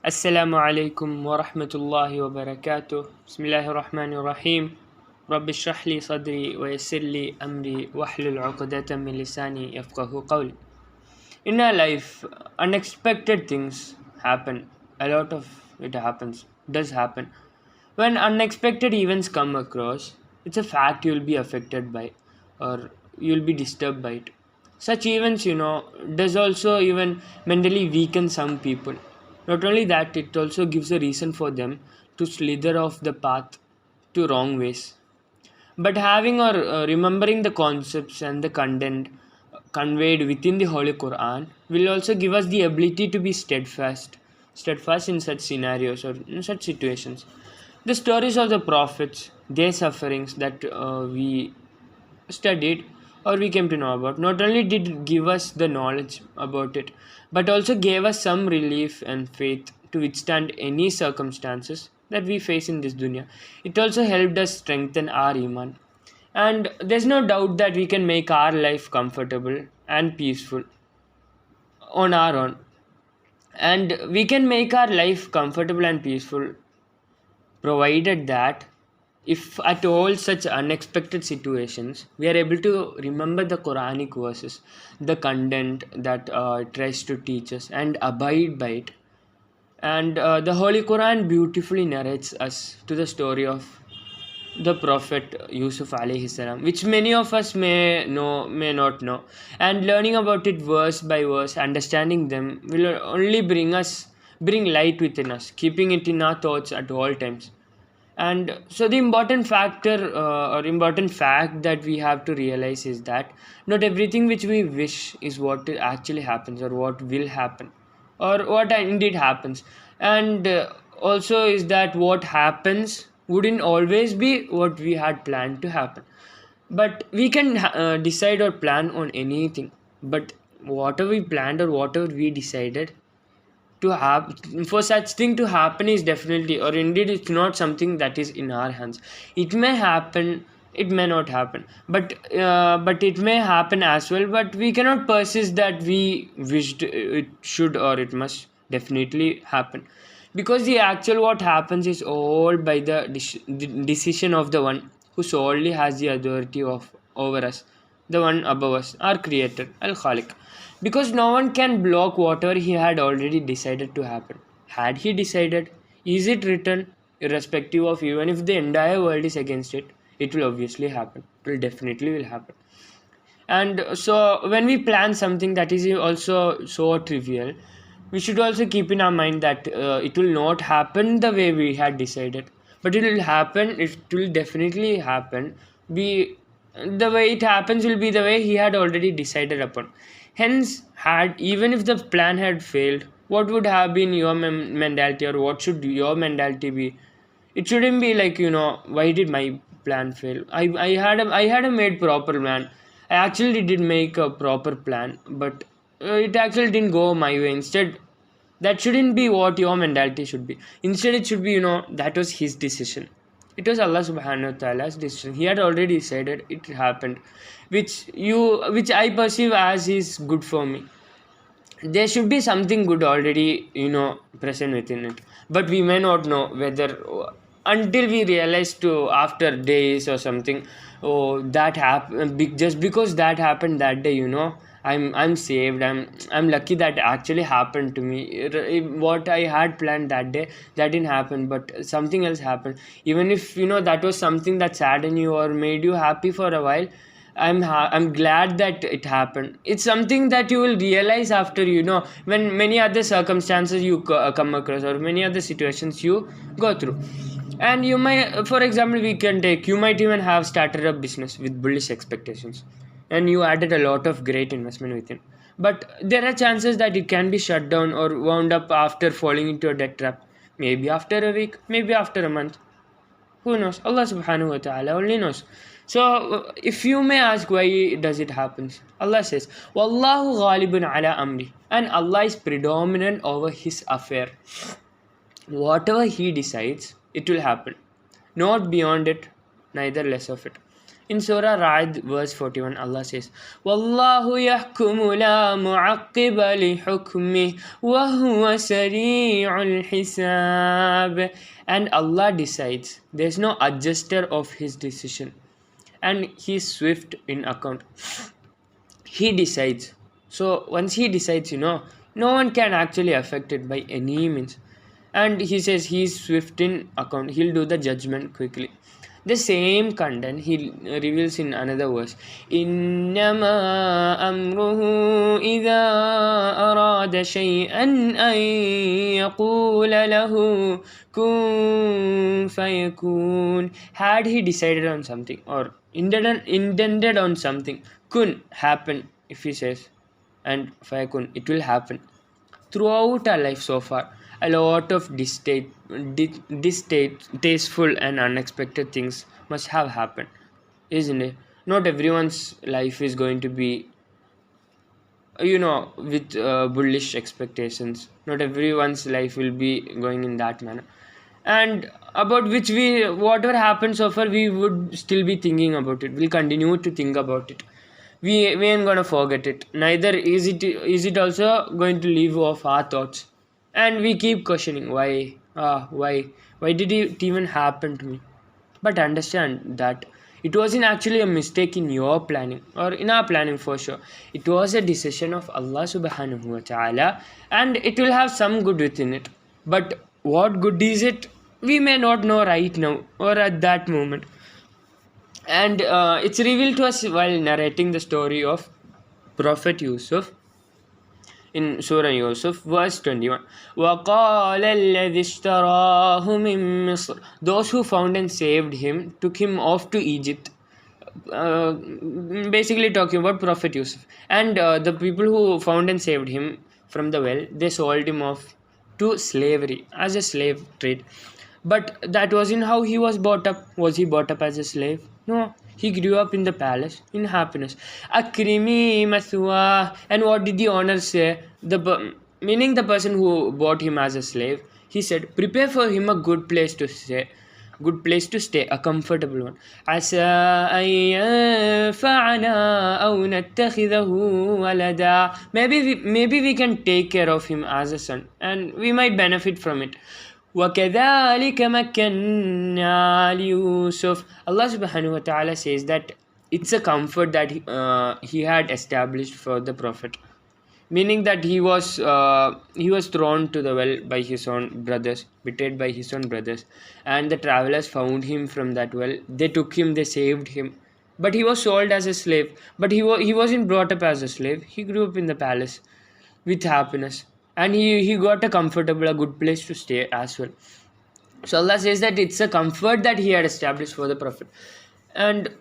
Assalamu alaikum wa rahmatullahi wa barakatuh. Bismillahir Rahmanir Rahim. Rabbi shrah li sadri wa yassir li amri wahlul 'uqdatam min lisani yafqahu qawli. In our life, unexpected things happen. A lot of it does happen. When unexpected events come across, it's a fact you'll be affected by or you'll be disturbed by it. Such events, does also even mentally weaken some people. Not only that, it also gives a reason for them to slither off the path to wrong ways. But having or remembering the concepts and the content conveyed within the Holy Quran will also give us the ability to be steadfast in such scenarios or in such situations. The stories of the prophets, their sufferings that we studied or we came to know about, not only did give us the knowledge about it, but also gave us some relief and faith to withstand any circumstances that we face in this dunya. It also helped us strengthen our Iman. And there's no doubt that we can make our life comfortable and peaceful on our own. And we can make our life comfortable and peaceful provided that if at all such unexpected situations we are able to remember the Quranic verses, the content that it tries to teach us and abide by it. And the Holy Quran beautifully narrates us to the story of the Prophet Yusuf alayhi salam, which many of us may know, may not know. And learning about it verse by verse, understanding them will only bring light within us, keeping it in our thoughts at all times. And so the important factor or important fact that we have to realize is that not everything which we wish is what actually happens or what will happen or what indeed happens. And also is that what happens wouldn't always be what we had planned to happen. But we can decide or plan on anything. But whatever we planned or whatever we decided to have for such thing to happen is definitely or indeed it's not something that is in our hands. It may happen, it may not happen, but it may happen as well, but we cannot persist that we wished it should or it must definitely happen, because the actual what happens is all by the decision of the one who solely has the authority of over us, the one above us, our creator, Al Khaliq. Because no one can block whatever he had already decided to happen. Had he decided, is it written, irrespective of even if the entire world is against it, it will obviously happen. It will definitely will happen. And so when we plan something that is also so trivial, we should also keep in our mind that it will not happen the way we had decided, but it will happen, it will definitely happen, be the way it happens will be the way he had already decided upon. Hence, had even if the plan had failed, what would have been your mentality or what should your mentality be? It shouldn't be like, why did my plan fail? I had a made proper plan. I actually did make a proper plan, but it actually didn't go my way. Instead, that shouldn't be what your mentality should be. Instead, it should be, that was his decision. It was Allah subhanahu wa ta'ala's decision. He had already decided, it happened, which I perceive as is good for me. There should be something good already, present within it, but we may not know whether until we realize to after days or something. Oh, that happened, just because that happened that day, I'm saved, I'm lucky that actually happened to me. What I had planned that day, that didn't happen, but something else happened. Even if that was something that saddened you or made you happy for a while, I'm glad that it happened. It's something that you will realize after, when many other circumstances you come across or many other situations you go through. And you might, for example, you might even have started a business with bullish expectations, and you added a lot of great investment within. But there are chances that it can be shut down or wound up after falling into a debt trap. Maybe after a week, maybe after a month. Who knows? Allah subhanahu wa ta'ala only knows. So, if you may ask why does it happen? Allah says, Wallahu ghalibun ala amri. And Allah is predominant over his affair. Whatever he decides, it will happen. Not beyond it, neither less of it. In Surah Ra'd, verse 41, Allah says, Wallahu yahkumu la mu'aqqiba li hukmih wa huwa sari'ul hisab. And Allah decides. There's no adjuster of His decision. And He is swift in account. He decides. So once He decides, no one can actually affect it by any means. And He says He is swift in account. He'll do the judgment quickly. The same content He reveals in another verse. Innama amruhu idha arada shay'an an yaqula lahu kun fayakun. Had He decided on something or intended on something, kun, happen, if He says, and fayakun, it will happen. Throughout our life so far, a lot of distasteful and unexpected things must have happened, isn't it? Not everyone's life is going to be, with bullish expectations. Not everyone's life will be going in that manner. And about which whatever happened so far, we would still be thinking about it. We'll continue to think about it. We ain't gonna forget it. Neither is it also going to leave off our thoughts. And we keep questioning why did it even happen to me? But understand that it wasn't actually a mistake in your planning or in our planning for sure. It was a decision of Allah subhanahu wa ta'ala, and it will have some good within it. But what good is it? We may not know right now or at that moment. And it's revealed to us while narrating the story of Prophet Yusuf in Surah Yusuf, verse 21. وَقَالَ الَّذِي اشْتَرَاهُ مِن مِصْرَ. Those who found and saved him took him off to Egypt. Basically talking about Prophet Yusuf. And the people who found and saved him from the well, they sold him off to slavery as a slave trade. But that wasn't how he was brought up. Was he brought up as a slave? No. He grew up in the palace in happiness. Akrimi mathwa. And what did the owner say? Meaning the person who bought him as a slave, he said, prepare for him a good place to stay, a comfortable one. Asa an yanfa'ana aw nattakhidahu walada. Maybe we can take care of him as a son, and we might benefit from it. وَكَذَلِكَ مَكَّنَّا لِيُوسُفَ. Allah subhanahu wa ta'ala says that it's a comfort that he had established for the Prophet. Meaning that he was thrown to the well by his own brothers, betrayed by his own brothers. And the travelers found him from that well. They took him, they saved him. But he was sold as a slave. But he wasn't brought up as a slave. He grew up in the palace with happiness. And he got a good place to stay as well. So Allah says that it's a comfort that He had established for the Prophet. And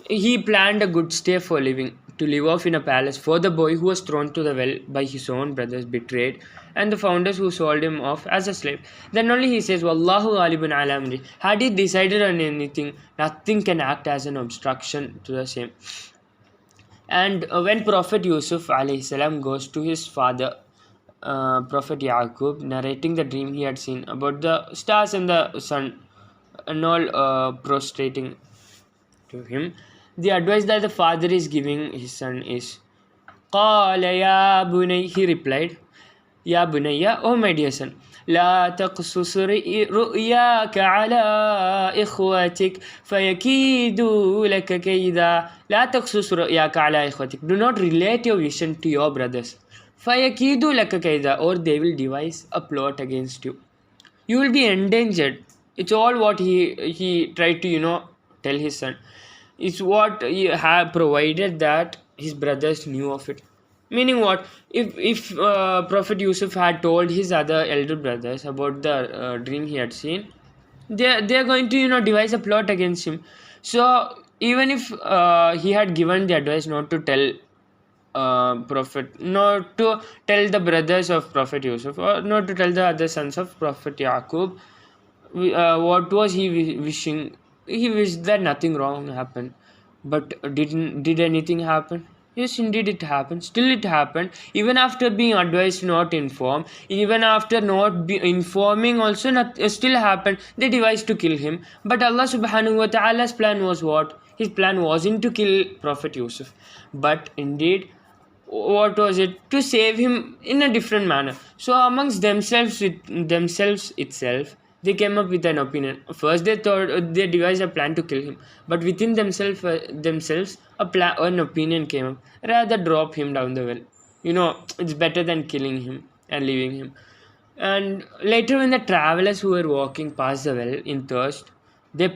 He planned a good stay for living, to live off in a palace for the boy who was thrown to the well by his own brothers, betrayed, and the founders who sold him off as a slave. Then only He says, Wallahu ghalibun ala amri. Had He decided on anything, nothing can act as an obstruction to the same. And when Prophet Yusuf alayhi salam goes to his father, Prophet Yaqub, narrating the dream he had seen about the stars and the sun and all prostrating to him, the advice that the father is giving his son is, قَالَ يَا بُنَيَّ. He replied, Ya bunayya, oh my dear son, لا تقصص رؤياك على إخوتك فيكيدوا لك كيدا. لا تقصص رؤياك على إخوتك. Do not relate your vision to your brothers. فَيَكِيدُ لَكَ كَيْدًا. Or they will devise a plot against you. You will be endangered. It's all what he tried to, tell his son. It's what he had provided that his brothers knew of it. Meaning what? If Prophet Yusuf had told his other elder brothers about the dream he had seen, they're going to, devise a plot against him. So even if he had given the advice not to tell Prophet, not to tell the brothers of Prophet Yusuf, or not to tell the other sons of Prophet Yaqub, what was he wishing? He wished that nothing wrong happened. But did anything happen? Yes, indeed it happened. Still it happened. Even after being advised not inform, even after not informing also, still happened. They devised to kill him. But Allah subhanahu wa ta'ala's plan was what? His plan wasn't to kill Prophet Yusuf, but indeed, what was it? To save him in a different manner. So amongst themselves itself, they came up with an opinion. First, they thought they devised a plan to kill him, but within themselves, an opinion came up. Rather drop him down the well. It's better than killing him and leaving him. And later, when the travelers who were walking past the well in thirst, they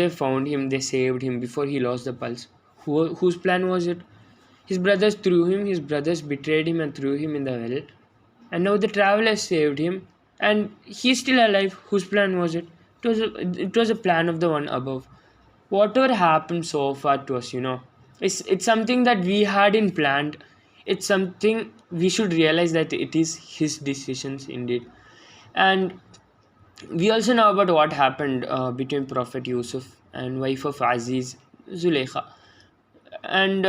found him, they saved him before he lost the pulse. Whose plan was it? His brothers threw him, his brothers betrayed him and threw him in the well. And now the travelers saved him, and he's still alive. Whose plan was it? It was a plan of the one above. Whatever happened so far to us, it's something that we hadn't planned. It's something we should realize that it is his decisions indeed. And we also know about what happened between Prophet Yusuf and wife of Aziz, Zuleikha. And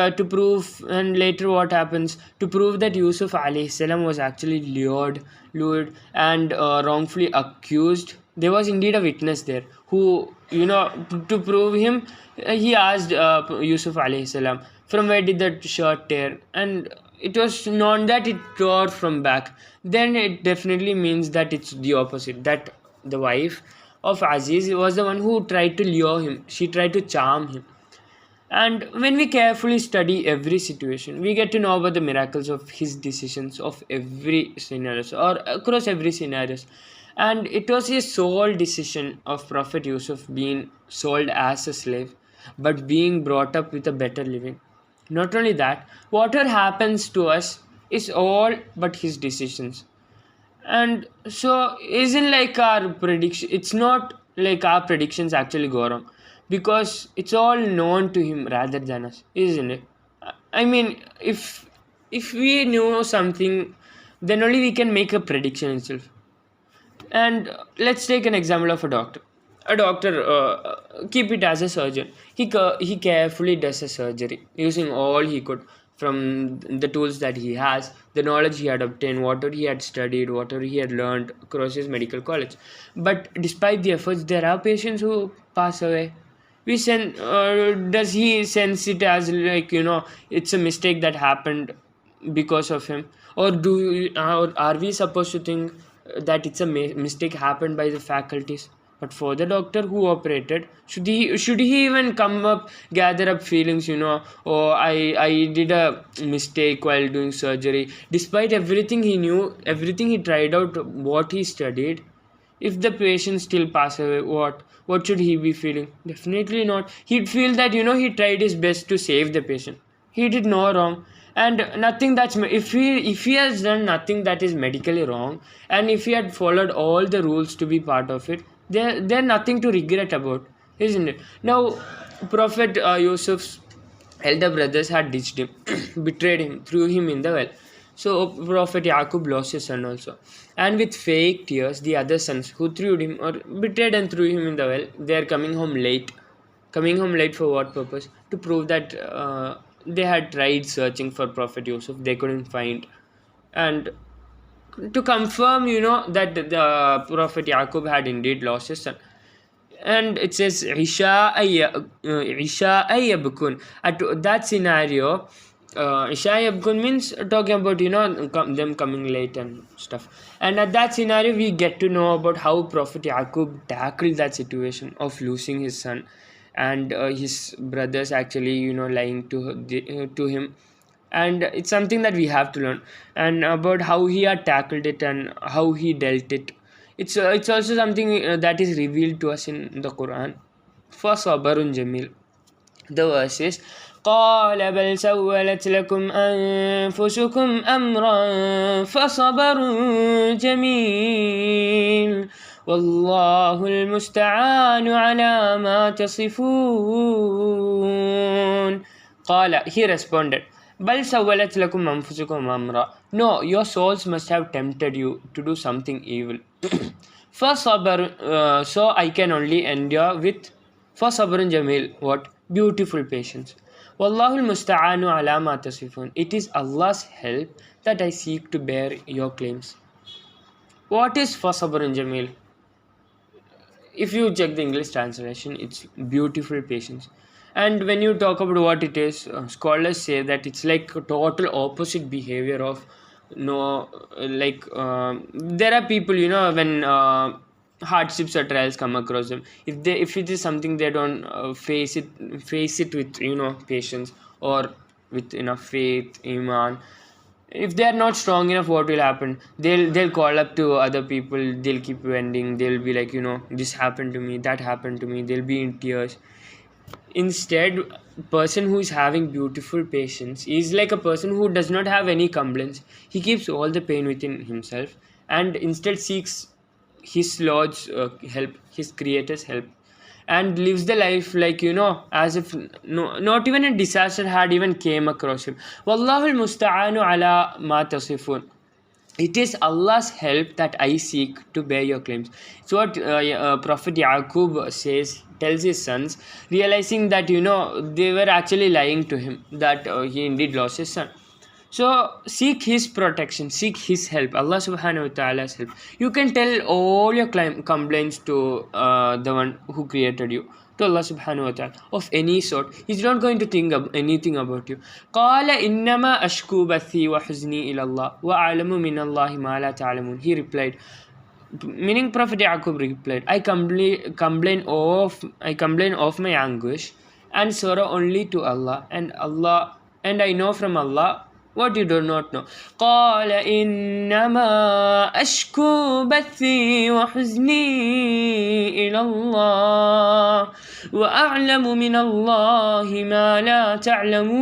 later what happens to prove that Yusuf alayhi salam was actually lured and wrongfully accused. There was indeed a witness there who, to prove him, he asked Yusuf alayhi salam, from where did that shirt tear? And it was known that it tore from back. Then it definitely means that it's the opposite, that the wife of Aziz was the one who tried to lure him. She tried to charm him. And when we carefully study every situation, we get to know about the miracles of his decisions of every scenarios or across every scenarios. And it was his sole decision of Prophet Yusuf being sold as a slave, but being brought up with a better living. Not only that, whatever happens to us is all but his decisions. And so isn't like our prediction, it's not like our predictions actually go wrong, because it's all known to him rather than us, isn't it? I mean, if we know something, then only we can make a prediction itself. And let's take an example of a doctor. A doctor, keep it as a surgeon. He carefully does a surgery using all he could from the tools that he has, the knowledge he had obtained, whatever he had studied, whatever he had learned across his medical college. But despite the efforts, there are patients who pass away. Does he sense it as like, it's a mistake that happened because of him, or or are we supposed to think that it's a mistake happened by the faculties? But for the doctor who operated, should he even come up, gather up feelings, oh, I did a mistake while doing surgery, despite everything he knew, everything he tried out, what he studied? If the patient still pass away, what should he be feeling? Definitely not. He'd feel that, he tried his best to save the patient. He did no wrong. And nothing that's, if he has done nothing that is medically wrong, and if he had followed all the rules to be part of it, there nothing to regret about, isn't it? Now, Prophet Yusuf's elder brothers had ditched him, betrayed him, threw him in the well. So Prophet Yaqub lost his son also. And with fake tears, the other sons who threw him or betrayed and threw him in the well, they are coming home late. Coming home late for what purpose? To prove that they had tried searching for Prophet Yusuf, they couldn't find. And to confirm, that the Prophet Yaqub had indeed lost his son. And it says Isha Ayyabkun. At that scenario, Isha Ayyabkun means talking about them coming late and stuff. And at that scenario, we get to know about how Prophet Yaqub tackled that situation of losing his son, and his brothers actually lying to him. And it's something that we have to learn, and about how he had tackled it and how he dealt it. It's also something that is revealed to us in the Quran. فَصَبَرٌ جَمِيلٌ. The verse is قال بل سولت لكم أنفسكم أمرا فصبر جميل والله المستعان على ما تصفون. قال, he responded, بل سولت لكم أنفسكم أمرا. No, your souls must have tempted you to do something evil. فصبر, so I can only endure with فصبر جميل. What? Beautiful patience. Wallahu al-musta'anu ala ma tasifun. It is Allah's help that I seek to bear your claims. What is fasabrun jamil? If you check the English translation, it's beautiful patience. And when you talk about what it is, scholars say that it's like a total opposite behavior of no, there are people, when hardships or trials come across them, if it is something they don't face it with patience, or with enough faith, iman. If they are not strong enough, what will happen? They'll call up to other people, they'll keep vending, they'll be like, this happened to me, that happened to me, they'll be in tears. Instead, person who is having beautiful patience is like a person who does not have any complaints. He keeps all the pain within himself, and instead seeks his Lord's help, his Creator's help, and lives the life like, as if no, not even a disaster had even came across him. Wallahu al-musta'anu ala ma tasifun. It is Allah's help that I seek to bear your claims. It's what Prophet Yaqub tells his sons, realizing that they were actually lying to him, that he indeed lost his son. So seek his protection, seek his help, Allah subhanahu wa ta'ala's help. You can tell all your complaints to the one who created you, to Allah subhanahu wa ta'ala, of any sort. He's not going to think anything about you. قَالَ إِنَّمَا أَشْكُو بَثِّي وَحُزْنِي إِلَى اللَّهِ وَأَعْلَمُ مِنَ اللَّهِ مَا لَا تَعْلَمُونَ. He replied, meaning Prophet Yaqub replied, I complain of my anguish and sorrow only to Allah, and I know from Allah what you do not know. قال إنما أشكو بثي وحزني إلى الله وأعلم من الله ما لا تعلمون.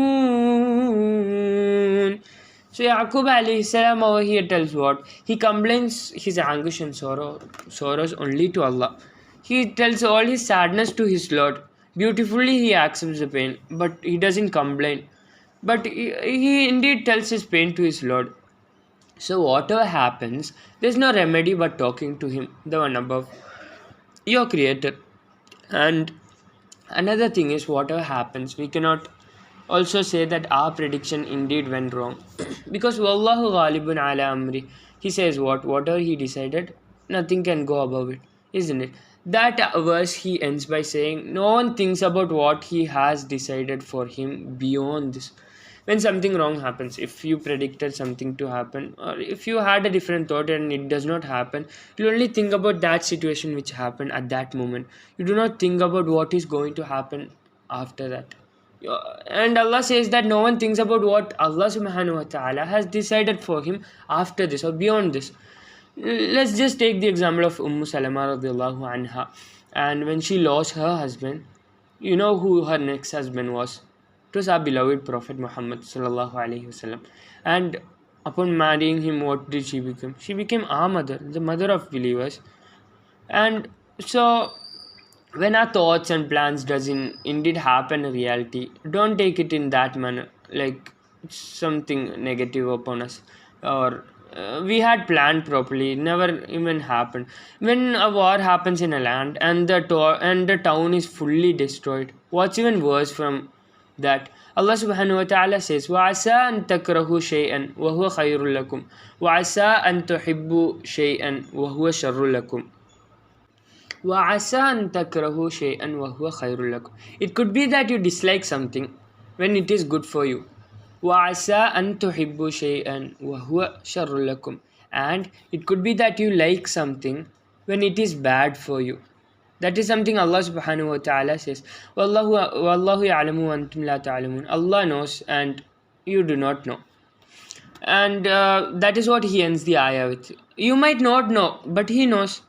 So Yaqub alayhi salam over here tells what? He complains his anguish and sorrows only to Allah. He tells all his sadness to his Lord. Beautifully he accepts the pain, but he doesn't complain. But he indeed tells his pain to his Lord. So whatever happens, there's no remedy but talking to him, the one above, your Creator. And another thing is, whatever happens, we cannot also say that our prediction indeed went wrong. Because Wallahu ghalibun ala amri. He says whatever he decided, nothing can go above it, isn't it? That verse he ends by saying, no one thinks about what he has decided for him beyond this. When something wrong happens, if you predicted something to happen, or if you had a different thought and it does not happen, you only think about that situation which happened at that moment. You do not think about what is going to happen after that. And Allah says that no one thinks about what Allah subhanahu wa ta'ala has decided for him after this or beyond this. Let's just take the example of Salama radiallahu anha. And when she lost her husband, you know who her next husband was? It was our beloved Prophet Muhammad sallallahu alaihi wasallam. And upon marrying him, what did she become? She became our mother, the mother of believers. And so when our thoughts and plans doesn't indeed happen in reality, don't take it in that manner, like something negative upon us, or we had planned properly, never even happened. When a war happens in a land and the town is fully destroyed, what's even worse from that? Allah subhanahu wa ta'ala says, وَعَسَىٰ أَن تَكْرَهُوا شَيْئًا وَهُوَ خَيْرٌ لَكُمْ وَعَسَىٰ أَن تُحِبُّوا شَيْئًا وَهُوَ شَرٌّ لَكُمْ. وَعَسَىٰ أَن تَكْرَهُوا شَيْئًا وَهُوَ خَيْرٌ لَكُمْ. It could be that you dislike something when it is good for you. وَعَسَىٰ أَن تُحِبُّوا شَيْئًا وَهُوَ شَرٌّ لَكُمْ. And it could be that you like something when it is bad for you. That is something Allah subhanahu wa ta'ala says. Wallahu ya'lamu wa antum la ta'lamun. Allah knows and you do not know. And that is what he ends the ayah with. You might not know, but he knows.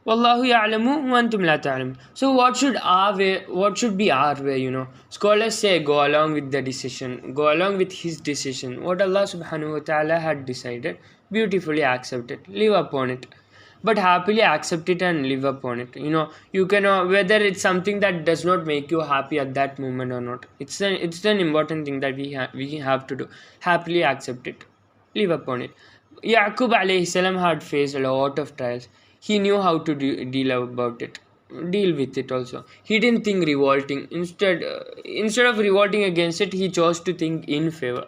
Wallahu ya'lamu wa antum la ta'lamun. So what should be our way, Scholars say go along with the decision, go along with his decision. What Allah subhanahu wa ta'ala had decided, beautifully accept it, live upon it. But happily accept it and live upon it. You can, whether it's something that does not make you happy at that moment or not. It's an important thing that we have to do. Happily accept it, live upon it. Yaqub alayhi salam had faced a lot of trials. He knew how to deal with it also. He didn't think revolting. Instead of revolting against it, he chose to think in favor.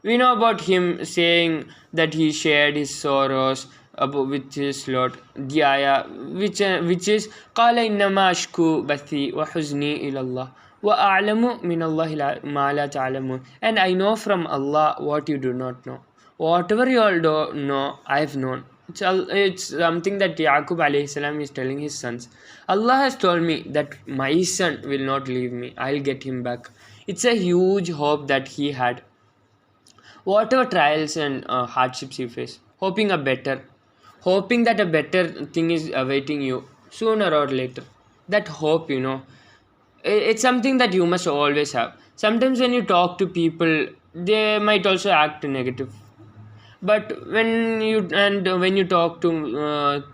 We know about him saying that he shared his sorrows with his Lord. The ayah which is قَالَ إِنَّمَا أَشْكُو بَثِّي وَحُزْنِي إِلَى اللَّهِ وَأَعْلَمُ مِنَ اللَّهِ مَا لَا تَعْلَمُونَ. And I know from Allah what you do not know. Whatever you all don't know, I have known. It's something that Yaqub alayhi salam is telling his sons. Allah has told me that my son will not leave me. I'll get him back. It's a huge hope that he had. Whatever trials and hardships you face, hoping that a better thing is awaiting you sooner or later. That hope, it's something that you must always have. Sometimes when you talk to people, they might also act negative, but when you talk to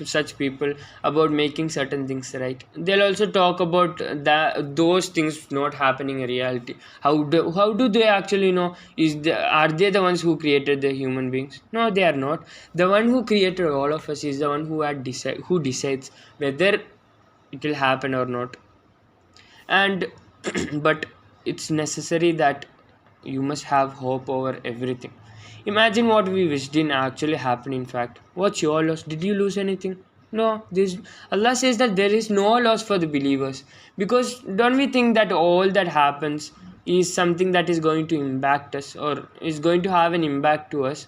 such people about making certain things right, they'll also talk about those things not happening in reality. How do they actually know? Are they the ones who created the human beings? No, they are not. The one who created all of us is the one who decides whether it will happen or not. And but it's necessary that you must have hope over everything. Imagine what we wish didn't actually happen. In fact, what's your loss? Did you lose anything? No. This Allah says that there is no loss for the believers, because don't we think that all that happens is something that is going to impact us, or is going to have an impact to us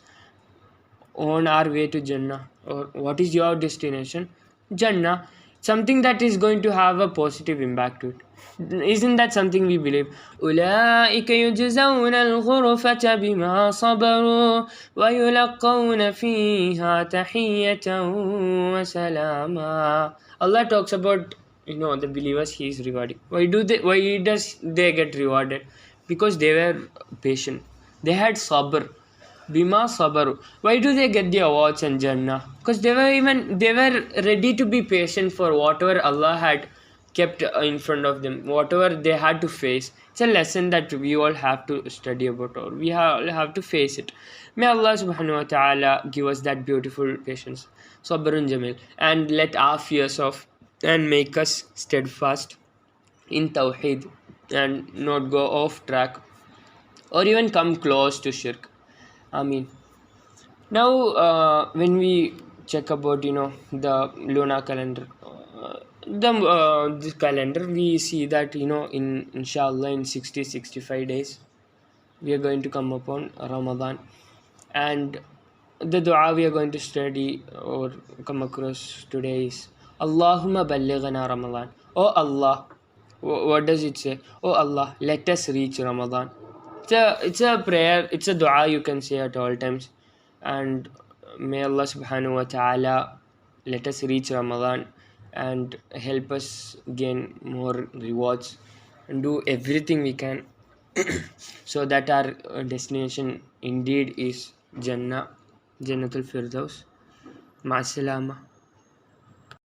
on our way to Jannah? Or what is your destination? Jannah. Something that is going to have a positive impact to it. Isn't that something we believe? أولئك يجزون الغرفة بما صبروا ويلقون فيها تحية وسلاما. Allah talks about the believers He is rewarding. Why does they get rewarded? Because they were patient. They had sabr. Bima Sabaru. Why do they get the awards and Jannah? Because they were ready to be patient for whatever Allah had kept in front of them, whatever they had to face. It's a lesson that we all have to study about, or we have to face it. May Allah subhanahu wa ta'ala give us that beautiful patience, Sabrun Jamil, and let our fears off and make us steadfast in Tawheed and not go off track or even come close to shirk. Mean, now when we check about the lunar calendar, this calendar, we see that in inshallah in 60-65 days we are going to come upon Ramadan, and the dua we are going to study or come across today is Allahumma ballighna Ramadan. Oh Allah, what does it say? Oh Allah, let us reach Ramadan. It's a prayer, it's a dua you can say at all times. And may Allah subhanahu wa ta'ala let us reach Ramadan and help us gain more rewards and do everything we can so that our destination indeed is Jannatul Firdaus. Ma'asalama.